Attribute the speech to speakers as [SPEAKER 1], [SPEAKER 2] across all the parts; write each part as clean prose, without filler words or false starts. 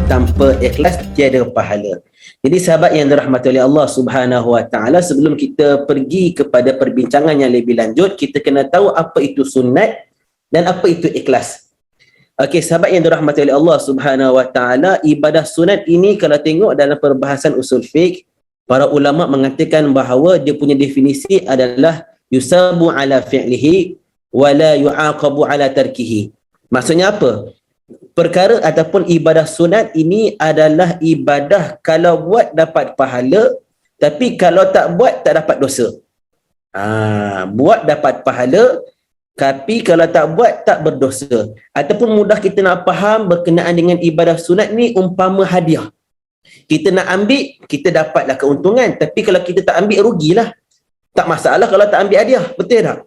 [SPEAKER 1] tanpa ikhlas tiada pahala. Jadi sahabat yang dirahmati oleh Allah Subhanahu Wa Taala, sebelum kita pergi kepada perbincangan yang lebih lanjut, kita kena tahu apa itu sunat dan apa itu ikhlas. Okey, sahabat yang dirahmati oleh Allah Subhanahu Wa Taala, ibadah sunat ini kalau tengok dalam perbahasan usul fiqh, para ulama mengatakan bahawa dia punya definisi adalah yusabu ala fi'lihi wa la yu'aqabu ala tarkihi. Maksudnya apa? Perkara ataupun ibadah sunat ini adalah ibadah kalau buat dapat pahala, tapi kalau tak buat tak dapat dosa. Buat dapat pahala, tapi kalau tak buat tak berdosa. Ataupun mudah kita nak faham berkenaan dengan ibadah sunat ni umpama hadiah. Kita nak ambil, kita dapatlah keuntungan, tapi kalau kita tak ambil, rugilah. Tak masalah kalau tak ambil hadiah, betul tak?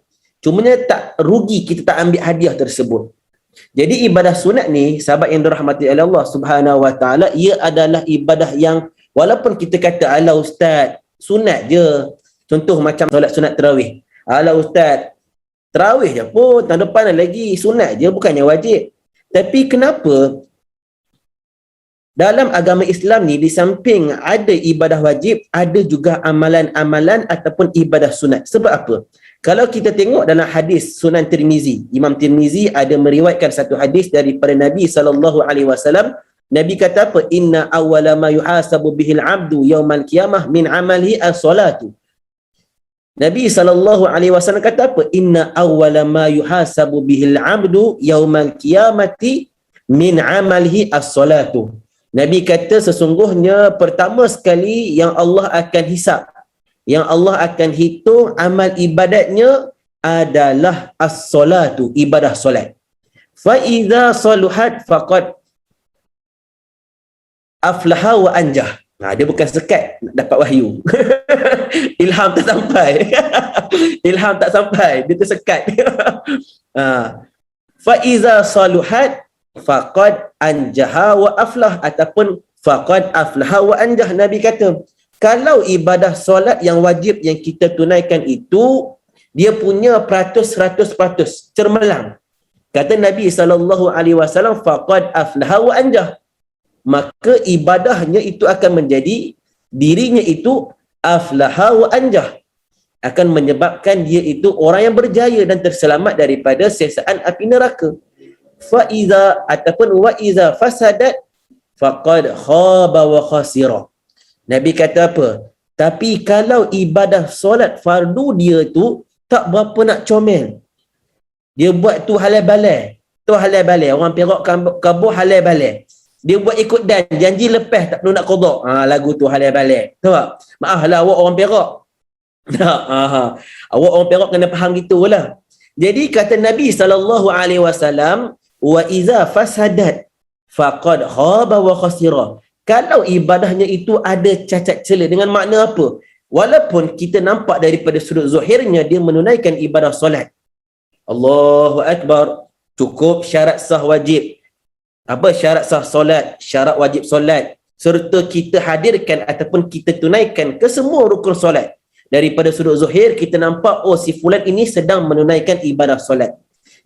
[SPEAKER 1] Cumanya tak rugi kita tak ambil hadiah tersebut. Jadi ibadah sunat ni, sahabat yang dirahmati oleh Allah Subhanahu Wa Taala, ia adalah ibadah yang walaupun kita kata ala ustaz, sunat je. Contoh macam solat sunat tarawih. Ala ustaz, tarawih je pun, tahun depan lagi sunat je, bukannya wajib. Tapi kenapa dalam agama Islam ni, di samping ada ibadah wajib, ada juga amalan-amalan ataupun ibadah sunat? Sebab apa? Kalau kita tengok dalam hadis Sunan Tirmizi, Imam Tirmizi ada meriwayatkan satu hadis daripada Nabi SAW. Nabi kata apa? Inna awwala ma yuhasabu bihil abdu yaumal qiyamah min amalihi as-salatu. Nabi SAW kata apa? Inna awwala ma yuhasabu bihil abdu yaumal qiyamati min amalihi as-salatu. Nabi kata sesungguhnya pertama sekali yang Allah akan hisap, yang Allah akan hitung amal ibadatnya adalah as-salatu, ibadah solat. Fa idza saluhat faqad aflaha wa anjah. Dia bukan sekat nak dapat wahyu. Ilham tak sampai. Ilham tak sampai, dia tersekat. Fa idza saluhat faqad anjaha wa aflah, ataupun faqad aflaha wa anjah. Nabi kata kalau ibadah solat yang wajib yang kita tunaikan itu dia punya 100% cermelang, kata Nabi SAW, faqad aflaha wa anjah, maka ibadahnya itu akan menjadi, dirinya itu aflaha wa anjah, akan menyebabkan dia itu orang yang berjaya dan terselamat daripada siksaan api neraka. Fa iza ataupun wa iza fasadat faqad khaba wa khasira. Nabi kata apa? Tapi kalau ibadah solat fardu dia tu tak berapa nak comel, dia buat tu halal balai, orang Perak kabur halal balai, dia buat ikut dan janji lepas tak perlu nak qada, lagu tu halal balai. Tahu tak? Maaflah awak orang Perak. Awak orang Perak kena faham gitulah. Jadi kata Nabi SAW, wa iza fasadat faqad khaba wa khasira. Kalau ibadahnya itu ada cacat celah, dengan makna apa? Walaupun kita nampak daripada sudut zahirnya dia menunaikan ibadah solat, Allahu Akbar, cukup syarat sah wajib. Apa syarat sah solat? Syarat wajib solat, serta kita hadirkan ataupun kita tunaikan ke semua rukun solat. Daripada sudut zahir kita nampak, oh si fulan ini sedang menunaikan ibadah solat.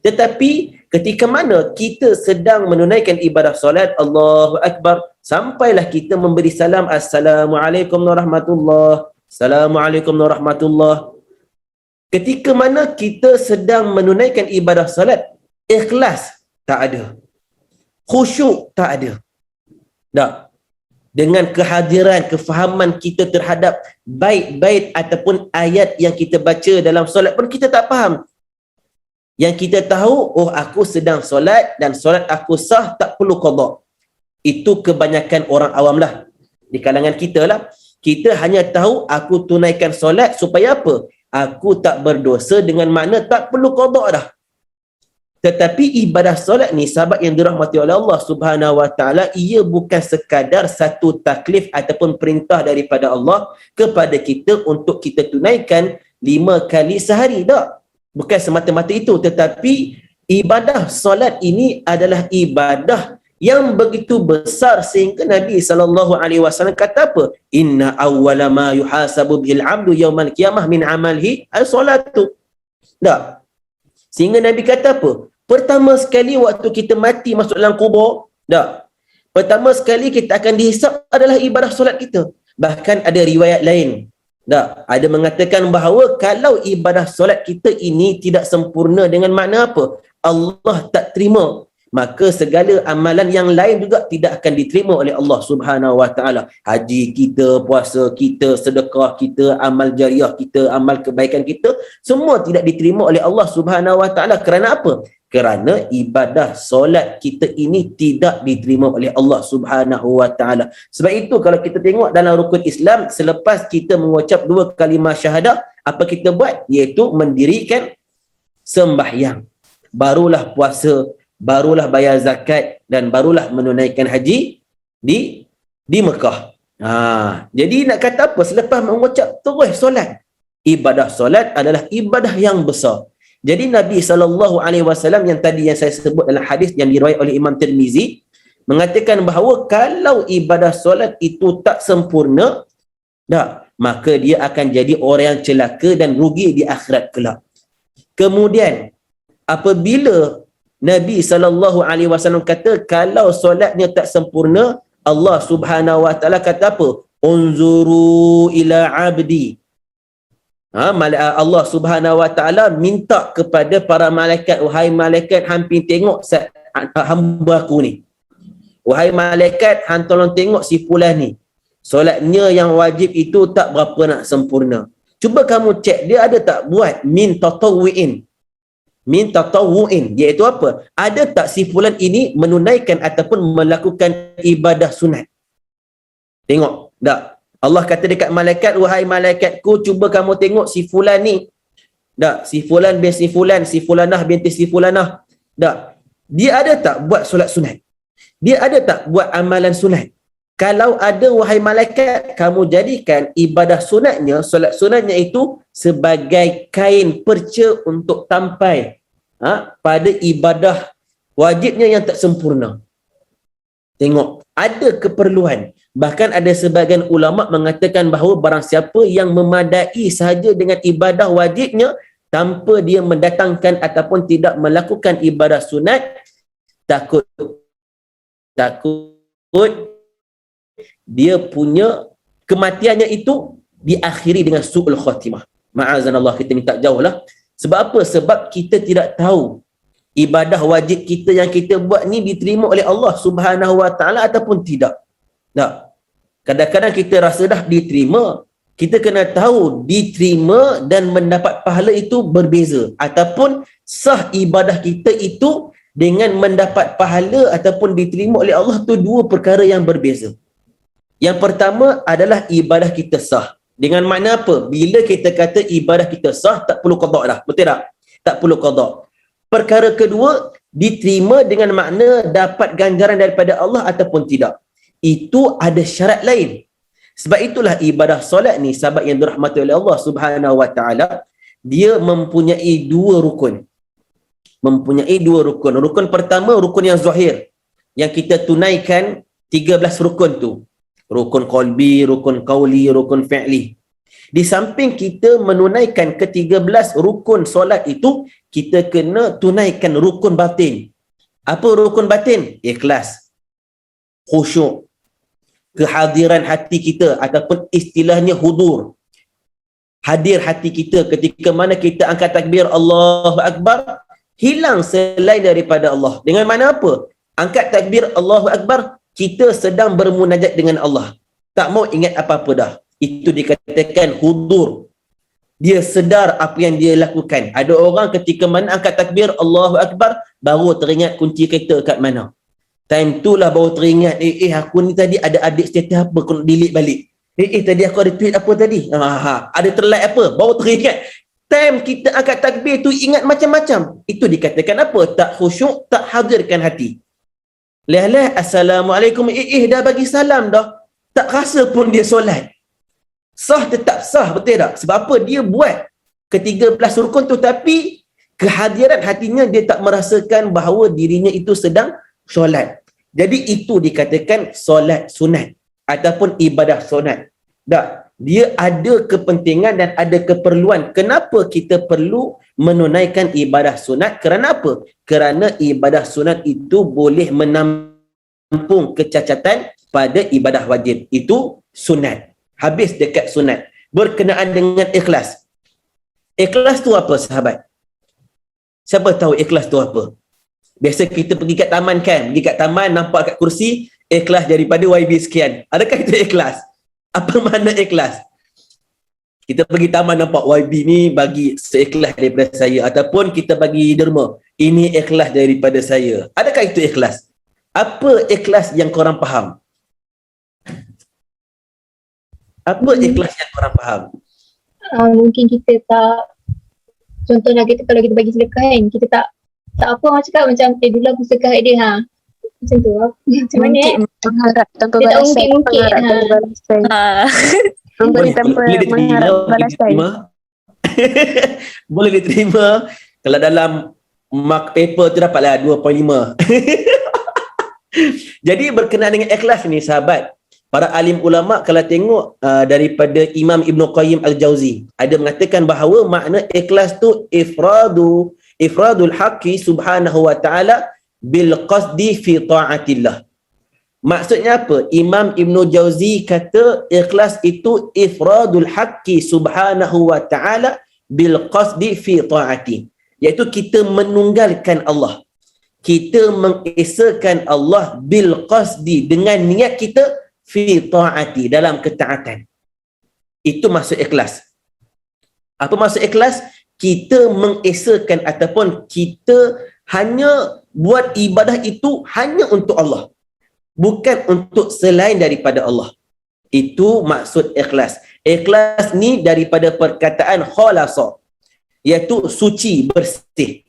[SPEAKER 1] Tetapi ketika mana kita sedang menunaikan ibadah solat, Allahu Akbar, sampailah kita memberi salam, Assalamualaikum warahmatullahi, Assalamualaikum warahmatullahi. Ketika mana kita sedang menunaikan ibadah solat, ikhlas tak ada, khusyuk tak ada. Tak. Dengan kehadiran, kefahaman kita terhadap bait-bait ataupun ayat yang kita baca dalam solat pun kita tak faham. Yang kita tahu, oh aku sedang solat dan solat aku sah, tak perlu qada. Itu kebanyakan orang awam lah. Di kalangan kita lah, kita hanya tahu aku tunaikan solat supaya apa? Aku tak berdosa, dengan makna tak perlu qada dah. Tetapi ibadah solat ni, sahabat yang dirahmati oleh Allah Subhanahu Wa Taala, ia bukan sekadar satu taklif ataupun perintah daripada Allah kepada kita untuk kita tunaikan 5 kali sehari, tak. Bukan semata-mata itu, tetapi ibadah solat ini adalah ibadah yang begitu besar sehingga Nabi SAW kata apa? Inna awwala ma yuhasabu bihil abdu yaumal qiyamah min amalihi as-salatu. Tak. Sehingga Nabi kata apa? Pertama sekali waktu kita mati masuk dalam kubur, tak. Pertama sekali kita akan dihisap adalah ibadah solat kita. Bahkan ada riwayat lain. Tak, ada mengatakan bahawa kalau ibadah solat kita ini tidak sempurna, dengan makna apa? Allah tak terima. Maka segala amalan yang lain juga tidak akan diterima oleh Allah Subhanahu Wa Taala. Haji kita, puasa kita, sedekah kita, amal jariah kita, amal kebaikan kita, semua tidak diterima oleh Allah Subhanahu Wa Taala. Kerana apa? Kerana ibadah solat kita ini tidak diterima oleh Allah Subhanahu Wa Taala. Sebab itu kalau kita tengok dalam rukun Islam, selepas kita mengucap 2 kalimah syahadah, apa kita buat? Iaitu mendirikan sembahyang. Barulah puasa, barulah bayar zakat, dan barulah menunaikan haji di Mekah. Jadi nak kata apa? Selepas mengucap terus solat. Ibadah solat adalah ibadah yang besar. Jadi Nabi SAW yang tadi yang saya sebut dalam hadis yang diriwayat oleh Imam Tirmizi mengatakan bahawa kalau ibadah solat itu tak sempurna, maka dia akan jadi orang yang celaka dan rugi di akhirat kelak. Kemudian apabila Nabi SAW kata kalau solatnya tak sempurna, Allah Subhanahu Wa Taala kata apa? Unzuru ila abdi. Allah Subhanahu Wa Taala minta kepada para malaikat, wahai malaikat, hampir tengok hamba aku ni. Wahai malaikat, hang tolong tengok si fulan ni. Solatnya yang wajib itu tak berapa nak sempurna. Cuba kamu cek dia ada tak buat min tatawu'in. Min tatawu'in iaitu apa? Ada tak si fulan ini menunaikan ataupun melakukan ibadah sunat? Tengok, tak? Allah kata dekat malaikat, wahai malaikatku, cuba kamu tengok si fulan ni. Tak? Si fulan bin si fulan, si fulanah binti si fulanah. Tak? Dia ada tak buat solat sunat? Dia ada tak buat amalan sunat? Kalau ada, wahai malaikat, kamu jadikan ibadah sunatnya, solat sunatnya itu sebagai kain perca untuk tampai pada ibadah wajibnya yang tak sempurna. Tengok, ada keperluan. Bahkan ada sebagian ulama mengatakan bahawa barang siapa yang memadai sahaja dengan ibadah wajibnya tanpa dia mendatangkan ataupun tidak melakukan ibadah sunat, takut dia punya kematiannya itu diakhiri dengan su'ul khatimah. Ma'azanallah, kita minta jauh lah. Sebab apa? Sebab kita tidak tahu ibadah wajib kita yang kita buat ni diterima oleh Allah Subhanahu Wa Taala ataupun tidak. Tak. Kadang-kadang kita rasa dah diterima. Kita kena tahu diterima dan mendapat pahala itu berbeza. Ataupun sah ibadah kita itu dengan mendapat pahala ataupun diterima oleh Allah tu dua perkara yang berbeza. Yang pertama adalah ibadah kita sah. Dengan makna apa? Bila kita kata ibadah kita sah, tak perlu qada dah. Betul tak? Tak perlu qada. Perkara kedua, diterima dengan makna dapat ganjaran daripada Allah ataupun tidak. Itu ada syarat lain. Sebab itulah ibadah solat ni, sahabat yang dirahmati oleh Allah Subhanahu Wa Taala, dia mempunyai dua rukun. Rukun pertama, rukun yang zahir, yang kita tunaikan 13 rukun tu. Rukun qalbi, rukun qauli, rukun fi'li. Di samping kita menunaikan ke-13 rukun solat itu, kita kena tunaikan rukun batin. Apa rukun batin? Ikhlas, khusyuk, kehadiran hati kita ataupun istilahnya hudur. Hadir hati kita ketika mana kita angkat takbir Allahu Akbar, hilang selain daripada Allah. Dengan mana apa? Angkat takbir Allahu Akbar, kita sedang bermunajat dengan Allah. Tak mau ingat apa-apa dah. Itu dikatakan hudur. Dia sedar apa yang dia lakukan. Ada orang ketika mana angkat takbir Allahu Akbar, baru teringat kunci kereta kat mana. Time tu lah baru teringat, aku ni tadi ada adik status apa, kena delete balik. Tadi aku ada tweet apa tadi? Ada terlike apa? Baru teringat. Time kita angkat takbir tu ingat macam-macam. Itu dikatakan apa? Tak khusyuk, tak hadirkan hati. Leh-leh, Assalamualaikum. Dah bagi salam dah. Tak rasa pun dia solat. Sah tetap sah, betul tak? Sebab apa? Dia buat ke-13 rukun tu, tapi kehadiran hatinya dia tak merasakan bahawa dirinya itu sedang solat. Jadi itu dikatakan solat sunat ataupun ibadah sunat. Tak, dia ada kepentingan dan ada keperluan. Kenapa kita perlu menunaikan ibadah sunat? Kerana apa? Kerana ibadah sunat itu boleh menambah rampung kecacatan pada ibadah wajib. Itu sunat. Habis dekat sunat. Berkenaan dengan ikhlas. Ikhlas tu apa, sahabat? Siapa tahu ikhlas tu apa? Biasa kita pergi kat taman kan? Pergi kat taman, nampak kat kursi, ikhlas daripada YB sekian. Adakah itu ikhlas? Apa makna ikhlas? Kita pergi taman nampak YB ni bagi seikhlas daripada saya. Ataupun kita bagi derma, ini ikhlas daripada saya. Adakah itu ikhlas? Apa ikhlas yang korang faham? Apa ikhlas yang korang faham?
[SPEAKER 2] Mungkin kita tak, contohnya kita kalau kita bagi sedekah kan, kita tak apa orang cakap macam dulu aku sedekah dia macam tu. Macam mana
[SPEAKER 3] mengharap tanpa
[SPEAKER 2] dia tak
[SPEAKER 3] balasan.
[SPEAKER 2] mungkin
[SPEAKER 3] Memberi tanpa mengharap balasan.
[SPEAKER 1] Boleh diterima kalau dalam mark paper tu dapatlah 2.5. Jadi berkenaan dengan ikhlas ni, sahabat, para alim ulama kalau tengok daripada Imam Ibn Qayyim Al-Jauzi, ada mengatakan bahawa makna ikhlas tu ifradul haqqi subhanahu wa ta'ala bil qasdi fi ta'atillah. Maksudnya apa? Imam Ibn Jauzi kata ikhlas itu ifradul haqqi subhanahu wa ta'ala bil qasdi fi ta'ati, iaitu kita menunggalkan Allah, kita mengesakan Allah bil qasdi, dengan niat kita fi ta'ati, dalam ketaatan. Itu maksud ikhlas. Apa maksud ikhlas? Kita mengesakan ataupun kita hanya buat ibadah itu hanya untuk Allah, bukan untuk selain daripada Allah. Itu maksud ikhlas. Ikhlas ni daripada perkataan khalasa, iaitu suci, bersih.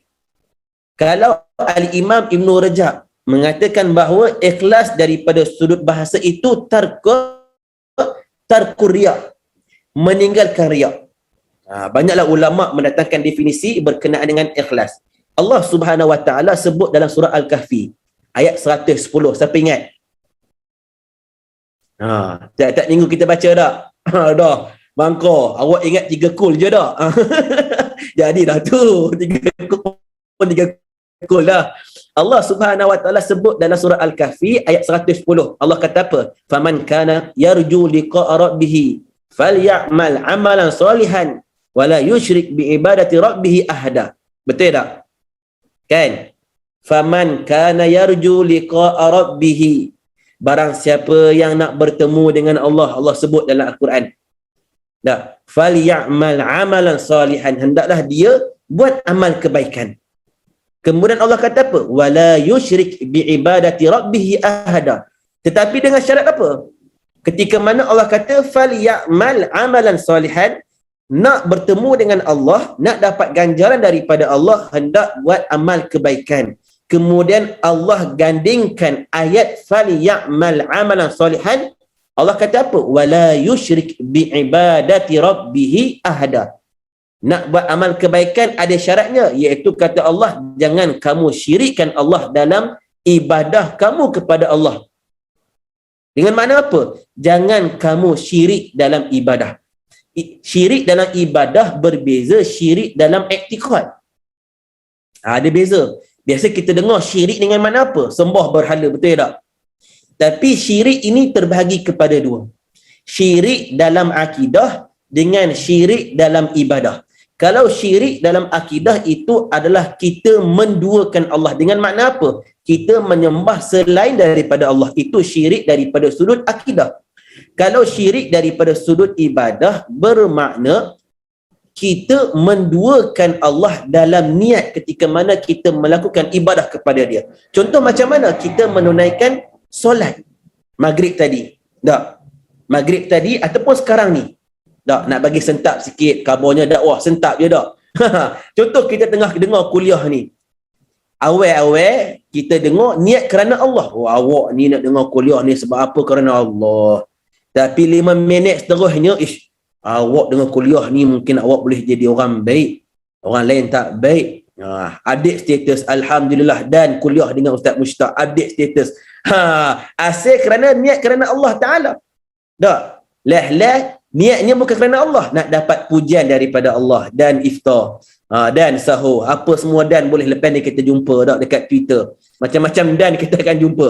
[SPEAKER 1] Kalau Al-Imam Ibn Rajab mengatakan bahawa ikhlas daripada sudut bahasa itu tarku riya, meninggalkan riya. Banyaklah ulama mendatangkan definisi berkenaan dengan ikhlas. Allah Subhanahu wa taala sebut dalam surah Al-Kahfi ayat 110. Siapa ingat? Tak minggu kita baca dah. Dah. Bangko, awak ingat 3 kul je dah. Jadi dah tu 3 kul dah. Allah Subhanahu wa taala sebut dalam surah Al-Kahfi ayat 110. Allah kata apa? Faman kana yarju liqa'a rabbih falyamal amalan salihan wala yusyrik bi ibadati rabbih ahada. Betul tak? Kan? Faman kana yarju liqa'a rabbih, barang siapa yang nak bertemu dengan Allah, Allah sebut dalam Al-Quran. Dah, falyamal amalan salihan, hendaklah dia buat amal kebaikan. Kemudian Allah kata apa? Wala yusyrik bi ibadati rabbih ahada. Tetapi dengan syarat apa? Ketika mana Allah kata falyamal amalan salihan, nak bertemu dengan Allah, nak dapat ganjaran daripada Allah, hendak buat amal kebaikan. Kemudian Allah gandingkan ayat falyamal amalan salihan, Allah kata apa? Wala yusyrik bi ibadati rabbih ahada. Nak buat amal kebaikan ada syaratnya, iaitu kata Allah, jangan kamu syirikkan Allah dalam ibadah kamu kepada Allah. Dengan makna apa? Jangan kamu syirik dalam ibadah. Syirik dalam ibadah berbeza syirik dalam iktikad. Ada beza. Biasa kita dengar syirik dengan makna apa? Sembah berhala, betul tak? Tapi syirik ini terbahagi kepada dua. Syirik dalam akidah dengan syirik dalam ibadah. Kalau syirik dalam akidah itu adalah kita menduakan Allah. Dengan makna apa? Kita menyembah selain daripada Allah. Itu syirik daripada sudut akidah. Kalau syirik daripada sudut ibadah bermakna kita menduakan Allah dalam niat ketika mana kita melakukan ibadah kepada dia. Contoh macam mana kita menunaikan solat maghrib tadi. Tak? Maghrib tadi ataupun sekarang ni. Tak, nak bagi sentap sikit, kabarnya dakwah sentap je tak. Contoh kita tengah dengar kuliah ni. Awal-awal kita dengar niat kerana Allah. Oh, awak ni nak dengar kuliah ni sebab apa? Kerana Allah. Tapi 5 minit seterusnya, awak dengar kuliah ni mungkin awak boleh jadi orang baik. Orang lain tak baik. Update status, Alhamdulillah, dan kuliah dengan Ustaz Mushtaq. Update status. Asal kerana niat kerana Allah Ta'ala. Tak? Lah, niatnya bukan kerana Allah, nak dapat pujian daripada Allah dan iftar, dan sahur, apa semua dan boleh lepas ni kita jumpa tak dekat Twitter, macam-macam dan kita akan jumpa.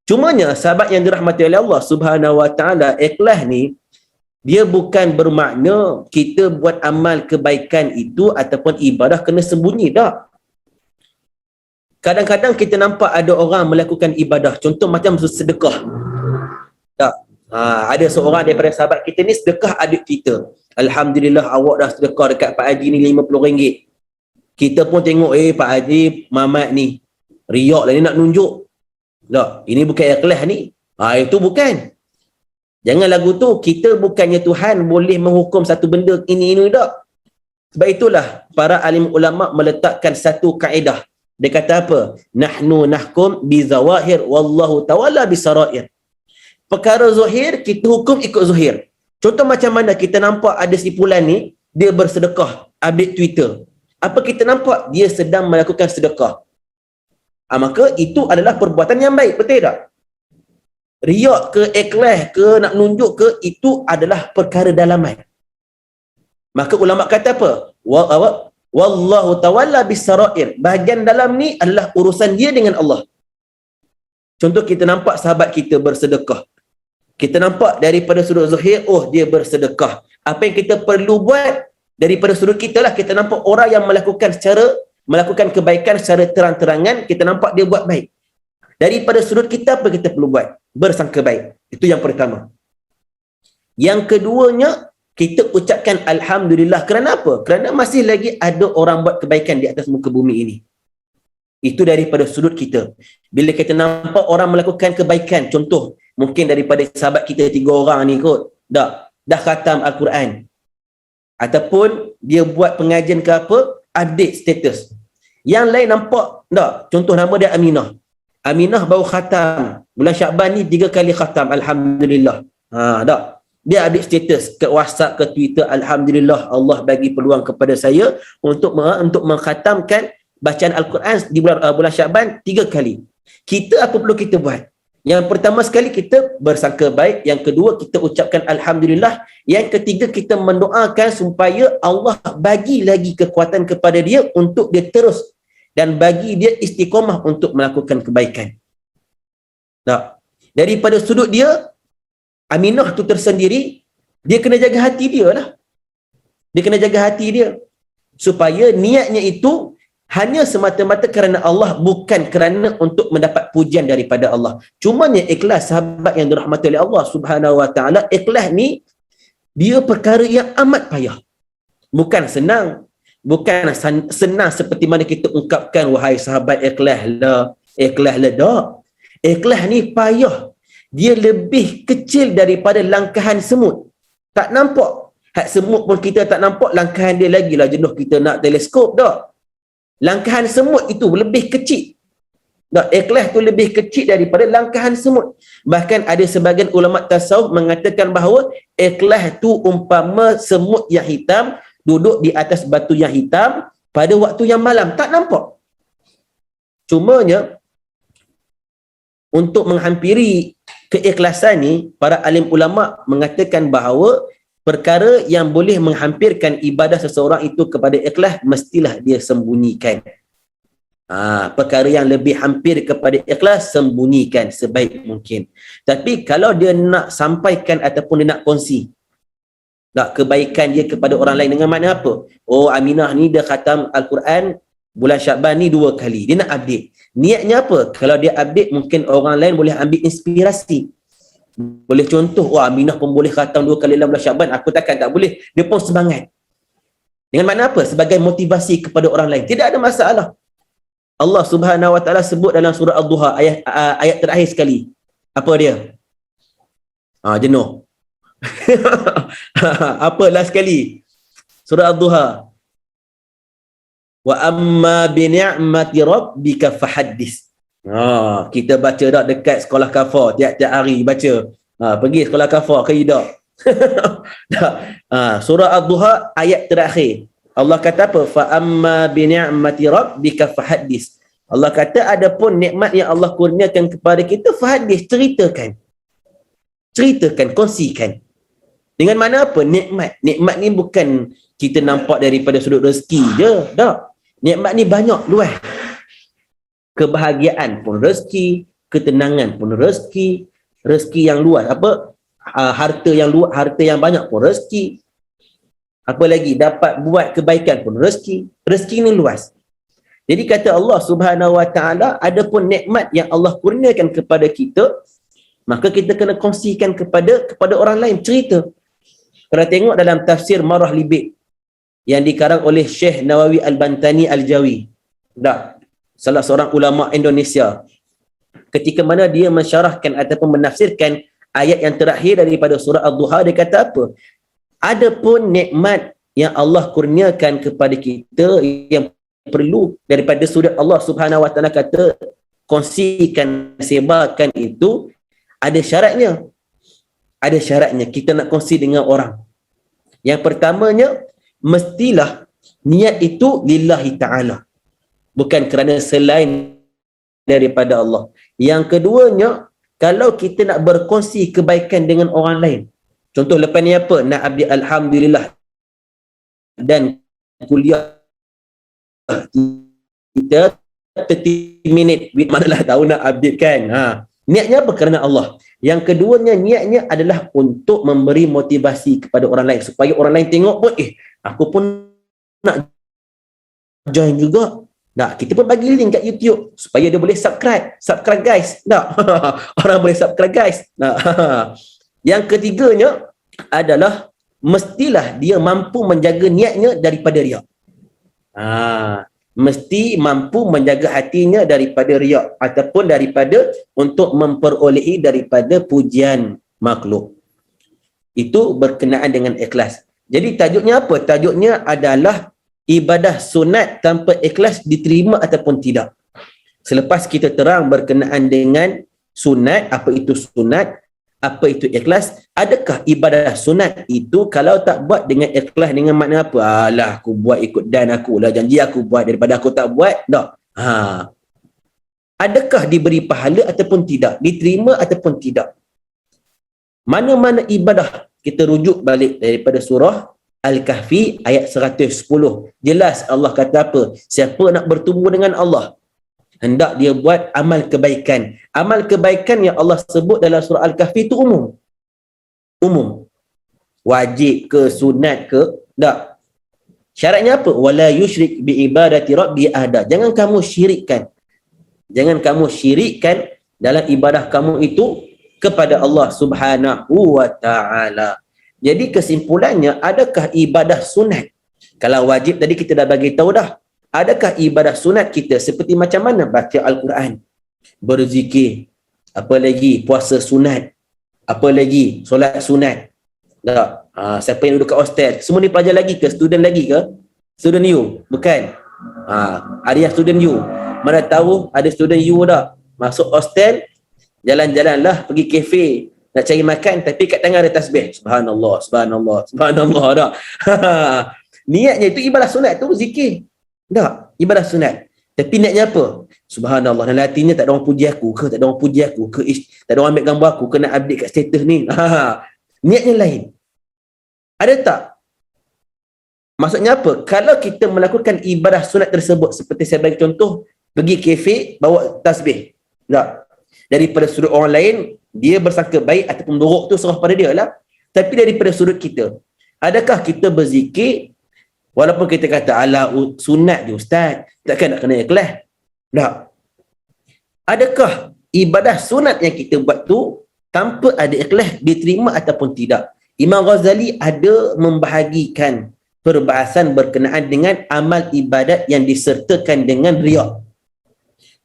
[SPEAKER 1] Cumanya sahabat yang dirahmati oleh Allah Subhanahu wa taala, ikhlas ni dia bukan bermakna kita buat amal kebaikan itu ataupun ibadah kena sembunyi, tak. Kadang-kadang kita nampak ada orang melakukan ibadah, contoh macam sedekah. Tak. Ada seorang daripada sahabat kita ni sedekah adik kita. Alhamdulillah awak dah sedekah dekat Pak Haji ni RM50. Kita pun tengok, Pak Haji Mamat ni riak lah, ni nak nunjuk. Tak, ini bukan ikhlas ni. Itu bukan. Jangan lagu tu, kita bukannya Tuhan boleh menghukum satu benda ini tak. Sebab itulah para alim ulama meletakkan satu kaedah. Dia kata apa? Nahnu nahkum bizawahir wallahu tawalla bisarair. Perkara zahir kita hukum ikut zahir. Contoh macam mana kita nampak ada si fulan ni dia bersedekah, update Twitter. Apa kita nampak? Dia sedang melakukan sedekah. Maka itu adalah perbuatan yang baik, betul tak? Riak ke, ikhlas ke, nak nunjuk ke, itu adalah perkara dalaman. Maka ulama kata apa? Wallahu tawalla bisarair. Bahagian dalam ni adalah urusan dia dengan Allah. Contoh kita nampak sahabat kita bersedekah. Kita nampak daripada sudut zahir, dia bersedekah. Apa yang kita perlu buat daripada sudut kita lah, kita nampak orang yang melakukan kebaikan secara terang-terangan, kita nampak dia buat baik. Daripada sudut kita, apa kita perlu buat? Bersangka baik. Itu yang pertama. Yang keduanya, kita ucapkan Alhamdulillah. Kerana apa? Kerana masih lagi ada orang buat kebaikan di atas muka bumi ini. Itu daripada sudut kita. Bila kita nampak orang melakukan kebaikan, contoh, mungkin daripada sahabat kita 3 orang ni kot, dah khatam Al-Quran. Ataupun dia buat pengajian ke apa, update status. Yang lain nampak, tak? Contoh nama dia Aminah. Aminah baru khatam. Bulan Syakban ni 3 kali khatam. Alhamdulillah. Tak? Dia update status ke WhatsApp, ke Twitter. Alhamdulillah Allah bagi peluang kepada saya untuk mengkhatamkan bacaan Al-Quran di bulan Syakban 3 kali. Kita apa perlu kita buat? Yang pertama sekali kita bersangka baik. Yang kedua kita ucapkan Alhamdulillah. Yang ketiga kita mendoakan supaya Allah bagi lagi kekuatan kepada dia untuk dia terus dan bagi dia istiqamah untuk melakukan kebaikan. Tak? Daripada sudut dia, Aminah tu tersendiri, dia kena jaga hati dia lah. Dia kena jaga hati dia. Supaya niatnya itu hanya semata-mata kerana Allah, bukan kerana untuk mendapat pujian daripada Allah. Cumanya ikhlas, sahabat yang dirahmati oleh Allah Subhanahu wa taala, ikhlas ni dia perkara yang amat payah. Bukan senang. Bukan senang seperti mana kita ungkapkan, wahai sahabat ikhlaslah, ikhlaslah. Tak. Ikhlas ni payah. Dia lebih kecil daripada langkahan semut. Tak nampak. Hak semut pun kita tak nampak, langkahan dia lagi lah jenuh kita nak teleskop tak. Langkahan semut itu lebih kecil. Tak, ikhlas tu lebih kecil daripada langkahan semut. Bahkan ada sebagian ulama tasawuf mengatakan bahawa ikhlas tu umpama semut yang hitam duduk di atas batu yang hitam pada waktu yang malam, tak nampak. Cumanya untuk menghampiri keikhlasan ni, para alim ulama mengatakan bahawa perkara yang boleh menghampirkan ibadah seseorang itu kepada ikhlas, mestilah dia sembunyikan. Perkara yang lebih hampir kepada ikhlas, sembunyikan sebaik mungkin. Tapi kalau dia nak sampaikan ataupun dia nak kongsi tak kebaikan dia kepada orang lain, dengan makna apa? Aminah ni dia khatam Al-Quran bulan Syakban ni 2 kali. Dia nak update. Niatnya apa? Kalau dia update, mungkin orang lain boleh ambil inspirasi. Boleh contoh, Aminah pun boleh khatam 2 kali dalam bulan Syakban, aku takkan tak boleh. Dia pun semangat. Dengan makna apa? Sebagai motivasi kepada orang lain. Tidak ada masalah. Allah Subhanahu wa taala sebut dalam surah Ad-Duha, ayat terakhir sekali. Apa dia? Jenuh. Apalah sekali? Surah Ad-Duha. Wa amma bi ni'mati rabbika fahaddis. Kita baca dah dekat sekolah kafar tiap-tiap hari baca. Pergi sekolah kafar ke tidak? Surah Ad-Duha ayat terakhir. Allah kata apa? Fa amma bi ni'mati rabbika fahaddis. Allah kata adapun nikmat yang Allah kurniakan kepada kita, fahaddis, ceritakan. Ceritakan, kongsikan. Dengan mana apa? Nikmat. Nikmat ni bukan kita nampak daripada sudut rezeki je. Tak. Nikmat ni banyak, luas. Kebahagiaan pun rezeki, ketenangan pun rezeki, rezeki yang luas, harta yang luas, harta yang banyak pun rezeki. Apa lagi, dapat buat kebaikan pun rezeki. Rezeki ni luas. Jadi kata Allah Subhanahu Wa Taala, ada pun nikmat yang Allah kurniakan kepada kita, maka kita kena kongsikan kepada orang lain. Cerita. Kalau tengok dalam tafsir Marah Libik yang dikarang oleh Syekh Nawawi Al-Bantani Al-Jawi, salah seorang ulama Indonesia, ketika mana dia mensyarahkan ataupun menafsirkan ayat yang terakhir daripada surah Ad-Duha, dia kata apa? Ada pun nikmat yang Allah kurniakan kepada kita yang perlu daripada sudut Allah Subhanahu Wa Taala kata kongsikan, sebarkan, itu ada syaratnya. Ada syaratnya kita nak kongsi dengan orang. Yang pertamanya, mestilah niat itu lillahi ta'ala, bukan kerana selain daripada Allah. Yang keduanya, kalau kita nak berkongsi kebaikan dengan orang lain, contoh lepas ni apa, nak update alhamdulillah dan kuliah kita 30 minit, manalah tahu nak update kan. Niatnya apa? Kerana Allah. Yang keduanya, niatnya adalah untuk memberi motivasi kepada orang lain, supaya orang lain tengok pun, aku pun nak join juga. Kita pun bagi link kat YouTube supaya dia boleh subscribe guys. Orang boleh subscribe guys. Yang ketiganya adalah mestilah dia mampu menjaga niatnya daripada riak. Mesti mampu menjaga hatinya daripada riak ataupun daripada untuk memperolehi daripada pujian makhluk. Itu berkenaan dengan ikhlas. Jadi tajuknya apa? Tajuknya adalah ibadah sunat tanpa ikhlas diterima ataupun tidak. Selepas kita terang berkenaan dengan sunat, apa itu sunat, apa itu ikhlas, adakah ibadah sunat itu kalau tak buat dengan ikhlas, dengan makna apa? Alah, aku buat ikut dan aku lah, janji aku buat, daripada aku tak buat, tak. Adakah diberi pahala ataupun tidak? Diterima ataupun tidak? Mana-mana ibadah, kita rujuk balik daripada surah Al-Kahfi ayat 110. Jelas Allah kata apa? Siapa nak bertemu dengan Allah, hendak dia buat amal kebaikan. Amal kebaikan yang Allah sebut dalam surah Al-Kahfi itu umum. Umum. Wajib ke, sunat ke, tak. Syaratnya apa? Wala yusyrik bi ibadati rabbi ahada. Jangan kamu syirikkan. Jangan kamu syirikkan dalam ibadah kamu itu kepada Allah Subhanahu Wa Taala. Jadi kesimpulannya, adakah ibadah sunat? Kalau wajib tadi kita dah bagi tahu dah. Adakah ibadah sunat kita seperti macam mana? Baca Al-Quran, berzikir, apa lagi? Puasa sunat, apa lagi? Solat sunat. Tak? Siapa yang duduk kat hostel? Semua ni pelajar lagi ke? Student lagi ke? Student you? Bukan. Ada yang student you. Mana tahu ada student you dah. Masuk hostel, jalan-jalan lah, pergi kafe, nak cari makan, tapi kat tangan ada tasbih. Subhanallah, subhanallah, subhanallah dah. Niatnya itu ibadah sunat tu zikir. Tak, ibadah sunat. Tapi niatnya apa? Subhanallah. Dalam hatinya tak ada orang puji aku ke, tak ada orang puji aku ke, tak ada orang ambil gambar aku ke, nak update kat status ni. Niatnya lain. Ada tak? Maksudnya apa? Kalau kita melakukan ibadah sunat tersebut, seperti saya bagi contoh, pergi kafe, bawa tasbih. Tak. Daripada sudut orang lain, dia bersangka baik ataupun buruk tu serah pada dia lah. Tapi daripada sudut kita, adakah kita berzikir walaupun kita kata ala sunat je ustaz, takkan nak kena ikhlas? Tak. Adakah ibadah sunat yang kita buat tu tanpa ada ikhlas diterima ataupun tidak? Imam Ghazali ada membahagikan perbahasan berkenaan dengan amal ibadat yang disertakan dengan riak.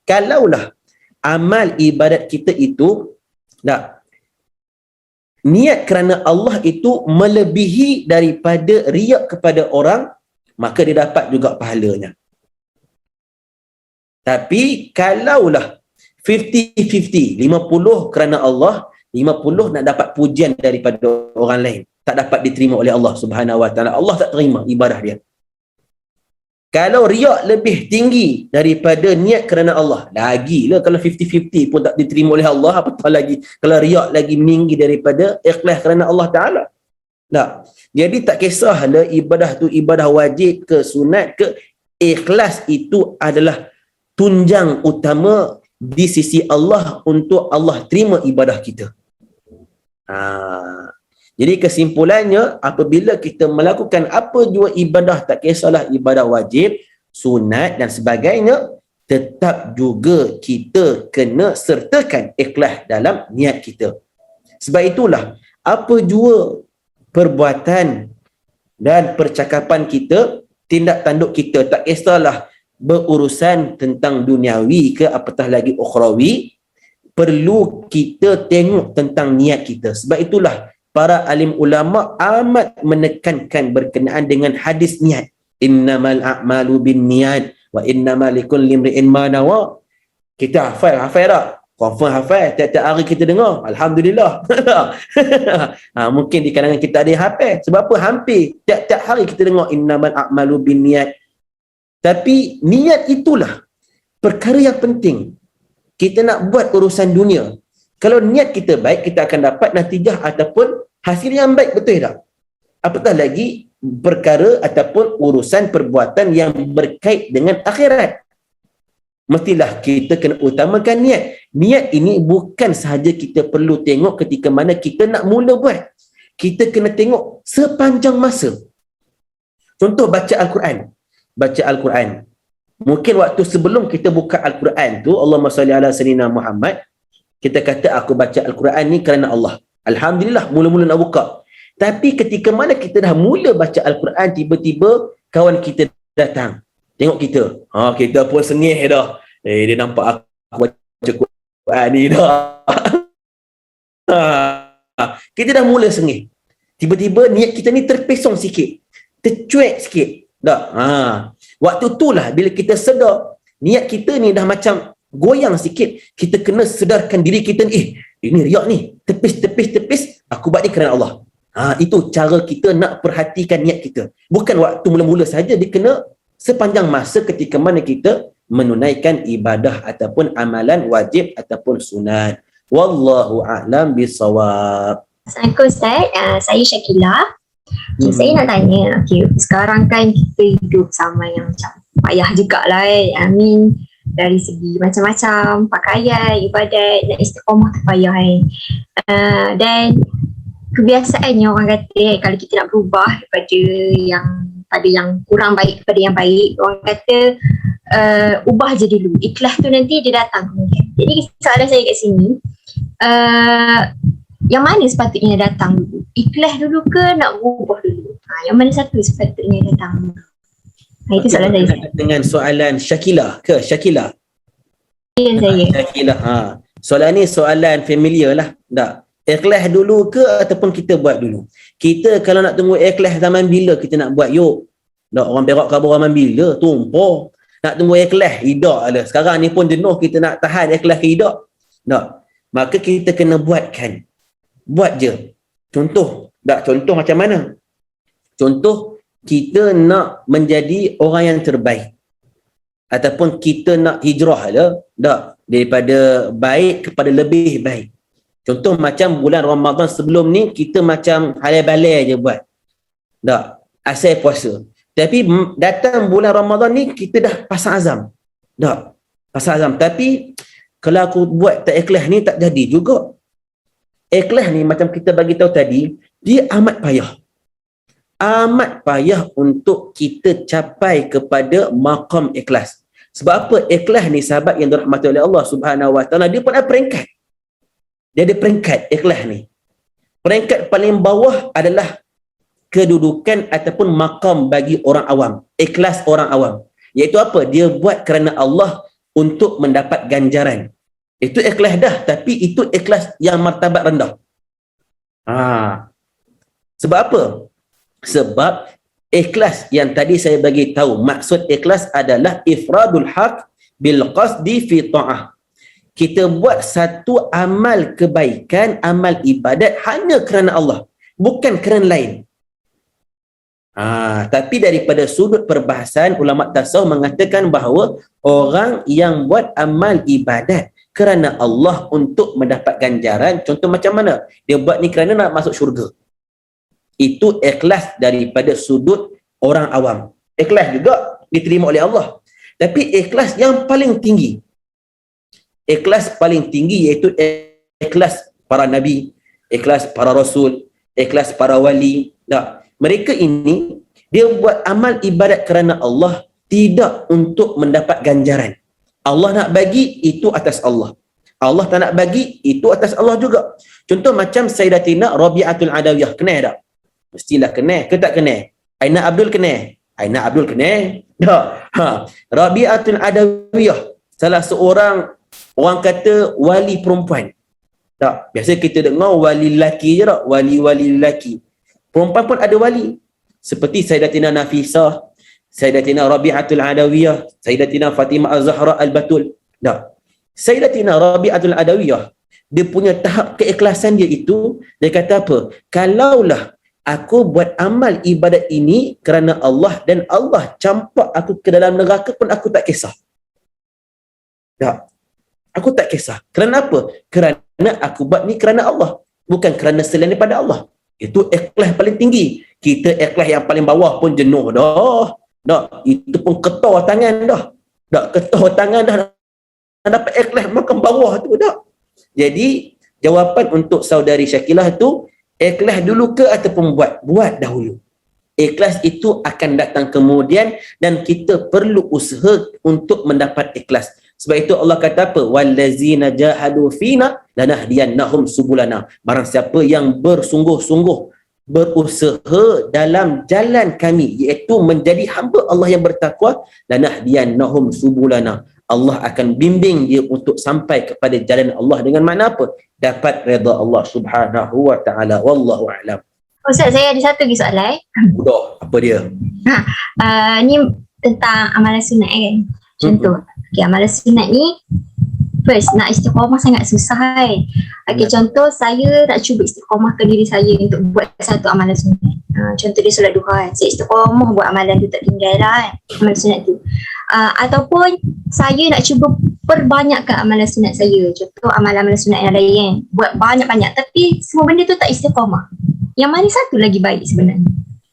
[SPEAKER 1] Kalaulah amal ibadat kita itu niat kerana Allah itu melebihi daripada riak kepada orang, maka dia dapat juga pahalanya. Tapi kalaulah 50-50, 50 kerana Allah, 50 nak dapat pujian daripada orang lain, tak dapat diterima oleh Allah Subhanahu Wa Taala. Allah tak terima ibadah dia. Kalau riak lebih tinggi daripada niat kerana Allah, lagilah kalau 50-50 pun tak diterima oleh Allah, apatah lagi kalau riak lagi meninggi daripada ikhlas kerana Allah Ta'ala. Tak. Jadi tak kisahlah ibadah tu ibadah wajib ke, sunat ke, ikhlas itu adalah tunjang utama di sisi Allah untuk Allah terima ibadah kita. Jadi kesimpulannya, apabila kita melakukan apa jua ibadah, tak kisahlah ibadah wajib, sunat dan sebagainya, tetap juga kita kena sertakan ikhlas dalam niat kita. Sebab itulah, apa jua perbuatan dan percakapan kita, tindak tanduk kita, tak kisahlah berurusan tentang duniawi ke apatah lagi ukhrawi, perlu kita tengok tentang niat kita. Sebab itulah para alim ulama amat menekankan berkenaan dengan hadis niat. Innamal a'malu bin niat wa innamal likulli imri'in ma nawa. Kita hafal tak? Confirm hafal. Tiap-tiap hari kita dengar. Alhamdulillah. Mungkin di kalangan kita ada yang hafal. Sebab apa? Hampir tiap-tiap hari kita dengar innamal a'malu bin niat. Tapi niat itulah perkara yang penting. Kita nak buat urusan dunia. Kalau niat kita baik, kita akan dapat natijah ataupun hasil yang baik, betul tak? Apatah lagi perkara ataupun urusan perbuatan yang berkait dengan akhirat. Mestilah kita kena utamakan niat. Niat ini bukan sahaja kita perlu tengok ketika mana kita nak mula buat. Kita kena tengok sepanjang masa. Contoh baca Al-Quran. Baca Al-Quran. Mungkin waktu sebelum kita buka Al-Quran tu, Allahumma salli ala sayyidina Muhammad, kita kata aku baca Al-Quran ni kerana Allah. Alhamdulillah, mula-mula nak buka. Tapi ketika mana kita dah mula baca Al-Quran, tiba-tiba kawan kita datang. Tengok kita. Kita pun sengih dah. Dia nampak aku baca Quran ni dah. Kita dah mula sengih. Tiba-tiba niat kita ni terpesong sikit. Tercuek sikit. Waktu tu lah bila kita sedar niat kita ni dah macam goyang sikit, kita kena sedarkan diri kita ni, ini riak ni, tepis, aku buat ni kerana Allah. Itu cara kita nak perhatikan niat kita. Bukan waktu mula-mula saja, dia kena sepanjang masa ketika mana kita menunaikan ibadah ataupun amalan wajib ataupun sunat. Wallahu a'lam bisawab.
[SPEAKER 2] Assalamualaikum Ustaz, saya Syakila. Saya nak tanya, sekarang kan kita hidup sama yang macam payah jugalah dari segi macam-macam, pakaian, ibadat, nak istiqamah tu payah dan kebiasaannya orang kata kalau kita nak berubah daripada yang kurang baik kepada yang baik, orang kata ubah je dulu, ikhlas tu nanti dia datang kemudian. Jadi soalan saya kat sini, yang mana sepatutnya datang dulu? Ikhlas dulu ke nak berubah dulu? Yang mana satu sepatutnya datang dulu? Itu soalan saya.
[SPEAKER 1] Dengan soalan Syakila ke? Syakila?
[SPEAKER 2] Ya, saya.
[SPEAKER 1] Syakila. Soalan ni soalan familiar lah. Tak? Ikhlas dulu ke ataupun kita buat dulu? Kita kalau nak tunggu ikhlas zaman bila kita nak buat? Yuk. Tak, orang Perak kabur zaman bila? Tumpah. Nak tunggu ikhlas? Hidak lah. Sekarang ni pun jenuh kita nak tahan ikhlas ke hidak. Tak? Maka kita kena buatkan. Buat je. Contoh. Tak? Contoh macam mana? Contoh, kita nak menjadi orang yang terbaik. Ataupun kita nak hijrah lah. Tak? Daripada baik kepada lebih baik. Contoh macam bulan Ramadan sebelum ni, kita macam halai-balai je buat. Tak? Asal puasa. Tapi datang bulan Ramadan ni, kita dah pasang azam. Tak? Pasang azam. Tapi, kalau aku buat tak ikhlas ni, tak jadi juga. Ikhlas ni macam kita bagi tahu tadi, dia amat payah. Amat payah untuk kita capai kepada maqam ikhlas. Sebab apa? Ikhlas ni sahabat yang dirahmati oleh Allah Subhanahu Wa Taala, dia pun ada peringkat. Dia ada peringkat ikhlas ni. Peringkat paling bawah adalah kedudukan ataupun maqam bagi orang awam. Ikhlas orang awam. Iaitu apa? Dia buat kerana Allah untuk mendapat ganjaran. Itu ikhlas dah, tapi itu ikhlas yang martabat rendah. Sebab apa? Sebab ikhlas yang tadi saya bagi tahu, maksud ikhlas adalah ifradul haq bil qasdi fi ta'ah. Kita buat satu amal kebaikan, amal ibadat hanya kerana Allah, bukan kerana lain. Tapi daripada sudut perbahasan, ulama tasawuf mengatakan bahawa orang yang buat amal ibadat kerana Allah untuk mendapat ganjaran, contoh macam mana? Dia buat ni kerana nak masuk syurga. Itu ikhlas daripada sudut orang awam. Ikhlas juga diterima oleh Allah. Tapi ikhlas yang paling tinggi, Ikhlas paling tinggi iaitu ikhlas para nabi, ikhlas para rasul, ikhlas para wali. Tak. Mereka ini dia buat amal ibadat kerana Allah, tidak untuk mendapat ganjaran. Allah nak bagi, itu atas Allah. Allah tak nak bagi, itu atas Allah juga. Contoh macam Sayyidatina Rabi'atul Adawiyah, kenal tak? Mestilah kenal ke tak kenal? Aina Abdul kenal? Aina Abdul kenal? Tak. Rabi'atul Adawiyah, salah seorang, orang kata wali perempuan. Tak, biasa kita dengar wali lelaki je tak? Wali-wali lelaki. Perempuan pun ada wali. Seperti Sayyidatina Nafisah, Sayyidatina Rabi'atul Adawiyah, Sayyidatina Fatimah Az-Zahra Al-Batul. Tak. Sayyidatina Rabi'atul Adawiyah, dia punya tahap keikhlasan dia itu, dia kata apa? Kalaulah aku buat amal ibadat ini kerana Allah dan Allah campak aku ke dalam neraka pun aku tak kisah. Tak. Aku tak kisah. Kerana apa? Kerana aku buat ni kerana Allah. Bukan kerana selain daripada Allah. Itu ikhlas paling tinggi. Kita ikhlas yang paling bawah pun jenuh dah. Tak. Itu pun ketar tangan dah. Tak. Ketar tangan dah. Dapat ikhlas makan bawah tu dah. Jadi, jawapan untuk saudari Syakilah tu, ikhlas dulu ke ataupun buat? Buat dahulu. Ikhlas itu akan datang kemudian dan kita perlu usaha untuk mendapat ikhlas. Sebab itu Allah kata apa? Wallazina jahadu fina lanahdiyannahum subulana. Barang siapa yang bersungguh-sungguh berusaha dalam jalan kami, iaitu menjadi hamba Allah yang bertakwa, lanahdiyannahum subulana. Allah akan bimbing dia untuk sampai kepada jalan Allah dengan makna apa? Dapat redha Allah Subhanahu wa taala. Wallahu a'lam.
[SPEAKER 2] Ustaz, saya ada satu lagi soalan.
[SPEAKER 1] Mudah. Apa dia?
[SPEAKER 2] Ni tentang amalan sunat kan. Contoh. Okay, amalan sunat ni first nak istiqamah sangat susah kan. Okay, contoh saya nak cuba istiqamah ke diri saya untuk buat satu amalan sunat. Contoh dia solat duha kan. Saya istiqamah buat amalan tu, tak tinggal lah kan, amalan sunat tu. Ataupun saya nak cuba perbanyakkan amalan sunat saya. Contoh amalan-amalan sunat yang lain kan. Buat banyak-banyak tapi semua benda tu tak istiqamah. Yang mana satu lagi baik sebenarnya?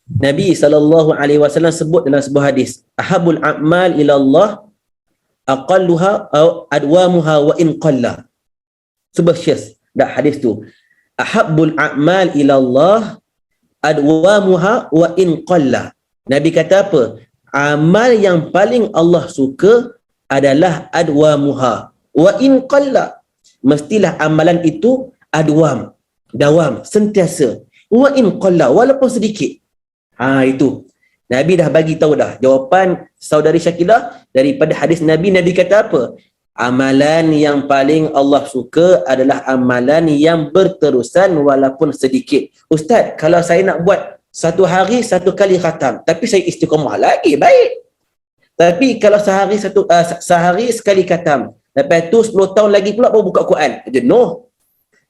[SPEAKER 1] Nabi SAW sebut dalam sebuah hadis, ahabul a'mal ila Allah aqalluha aw adwamuha wa in qalla. Sebuah syas dak hadis tu. Ahabul a'mal ila Allah adwamuha wa in qalla. Nabi kata apa? Amal yang paling Allah suka adalah adwamuha wa in qalla. Mestilah amalan itu adwam, dawam, sentiasa. Wa in qalla, walaupun sedikit. Itu. Nabi dah bagi tahu dah jawapan saudari Syakilah daripada hadis Nabi. Nabi kata apa? Amalan yang paling Allah suka adalah amalan yang berterusan walaupun sedikit. Ustaz, kalau saya nak buat satu hari satu kali khatam, tapi saya istiqamah lagi baik. Tapi kalau sehari sekali khatam, lepas tu 10 tahun lagi pula baru buka Quran, jenuh.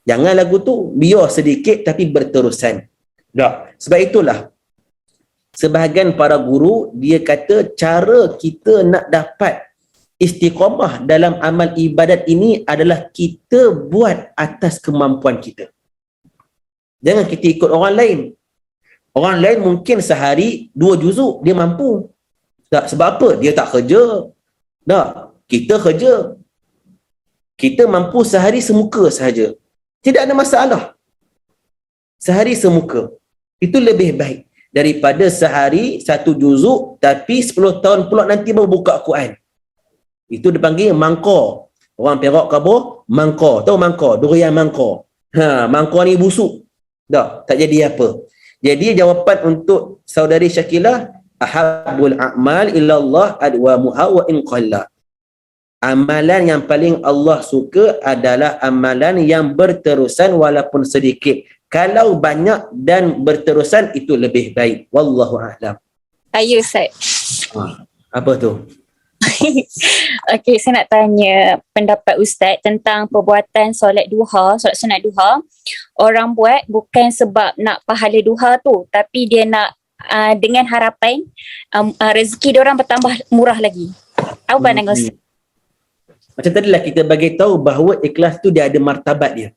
[SPEAKER 1] Jangan lagu tu, biar sedikit tapi berterusan. Tak. Sebab itulah sebahagian para guru dia kata cara kita nak dapat istiqamah dalam amal ibadat ini adalah kita buat atas kemampuan kita. Jangan kita ikut orang lain. Orang lain mungkin sehari 2 juzuk dia mampu. Tak, sebab apa? Dia tak kerja. Tak, kita kerja. Kita mampu sehari semuka sahaja. Tidak ada masalah. Sehari semuka. Itu lebih baik daripada sehari 1 juzuk tapi 10 tahun pula nanti baru buka Quran. Itu dipanggil mangkor. Orang Perak kabur, mangkor. Tahu mangkor? Durian mangkor. Mangkor ni busuk. Tak jadi apa. Jadi jawapan untuk saudari Syakilah, ahabul a'mal illallah adwamuha wa in qalla. Amalan yang paling Allah suka adalah amalan yang berterusan walaupun sedikit. Kalau banyak dan berterusan itu lebih baik. Wallahu a'lam.
[SPEAKER 3] Ayo Ustaz.
[SPEAKER 1] Apa tu?
[SPEAKER 3] Okey, saya nak tanya pendapat Ustaz tentang perbuatan solat duha, solat sunat duha. Orang buat bukan sebab nak pahala duha tu, tapi dia nak dengan harapan rezeki dia orang bertambah murah lagi. Apa pandangan Ustaz?
[SPEAKER 1] Macam tadilah kita bagi tahu bahawa ikhlas tu dia ada martabat dia.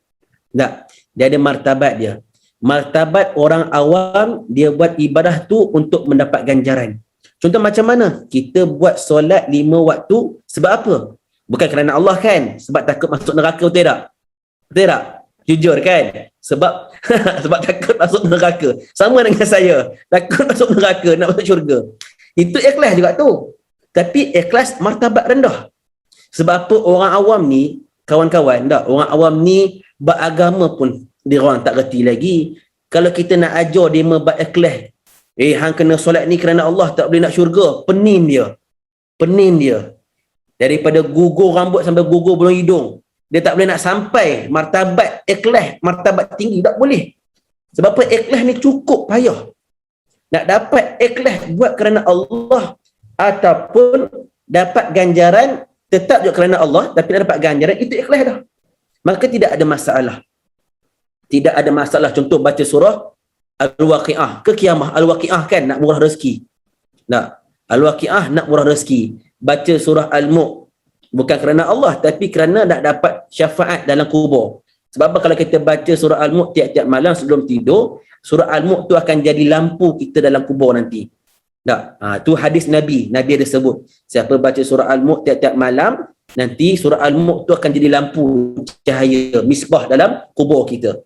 [SPEAKER 1] Tak, dia ada martabat dia. Martabat orang awam, dia buat ibadah tu untuk mendapat ganjaran. Contoh macam mana? Kita buat solat 5 waktu sebab apa? Bukan kerana Allah kan? Sebab takut masuk neraka, betul tak? Betul tak? Jujur kan? Sebab sebab takut masuk neraka. Sama dengan saya. Takut masuk neraka, nak masuk syurga. Itu ikhlas juga tu. Tapi ikhlas martabat rendah. Sebab apa orang awam ni, kawan-kawan, tak? Orang awam ni beragama pun dia orang tak reti lagi. Kalau kita nak ajar dia bab ikhlas, hang kena solat ni kerana Allah, tak boleh nak syurga, pening dia. Pening dia. Daripada gugur rambut sampai gugur bulu hidung, dia tak boleh nak sampai martabat ikhlas, martabat tinggi, tak boleh. Sebab apa? Ikhlas ni cukup payah. Nak dapat ikhlas buat kerana Allah ataupun dapat ganjaran tetap juga kerana Allah tapi nak dapat ganjaran, itu ikhlas dah. Maka tidak ada masalah. Tidak ada masalah. Contoh baca surah Al-Waqi'ah ke Qiyamah. Al-Waqi'ah kan nak murah rezeki. Nak Al-Waqi'ah nak murah rezeki. Baca surah Al-Mulk bukan kerana Allah tapi kerana nak dapat syafaat dalam kubur. Sebab apa? Kalau kita baca surah Al-Mulk tiap-tiap malam sebelum tidur, surah Al-Mulk tu akan jadi lampu kita dalam kubur nanti. Tak? Tu hadis Nabi. Nabi ada sebut, siapa baca surah Al-Mulk tiap-tiap malam, nanti surah Al-Mulk tu akan jadi lampu cahaya, misbah dalam kubur kita.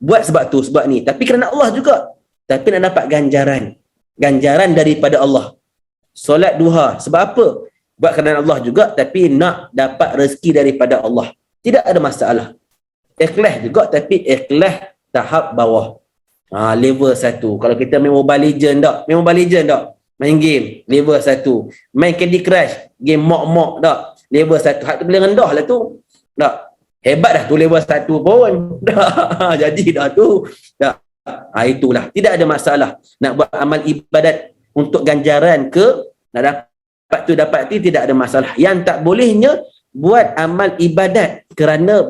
[SPEAKER 1] Buat sebab tu, sebab ni. Tapi kerana Allah juga. Tapi nak dapat ganjaran. Ganjaran daripada Allah. Solat duha. Sebab apa? Buat kerana Allah juga, tapi nak dapat rezeki daripada Allah. Tidak ada masalah. Ikhlas juga, tapi ikhlas tahap bawah. Level 1. Kalau kita main Mobile Legend tak? Main Mobile Legend tak? Main game. Level 1. Main Candy Crush. Game mok-mok tak? Level 1. Hak tu boleh rendah lah tu. Tak? Hebat dah tu level 1 pun. Dah. Jadi dah tu. Tak? Itulah. Tidak ada masalah. Nak buat amal ibadat untuk ganjaran ke, nak dapat tu tidak ada masalah. Yang tak bolehnya buat amal ibadat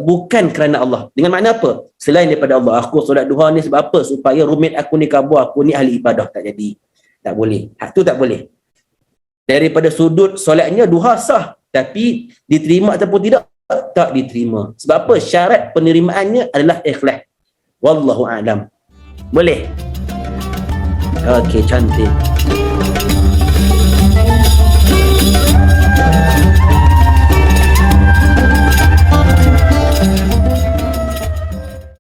[SPEAKER 1] bukan kerana Allah. Dengan makna apa? Selain daripada Allah. Aku solat duha ni sebab apa? Supaya rumit aku ni kabur, aku ni ahli ibadah. Tak jadi. Tak boleh. Hak tu tak boleh. Daripada sudut solatnya duha sah, tapi diterima ataupun tidak, tak diterima. Sebab apa? Syarat penerimaannya adalah ikhlas. Wallahu a'lam. Boleh? Okey, cantik.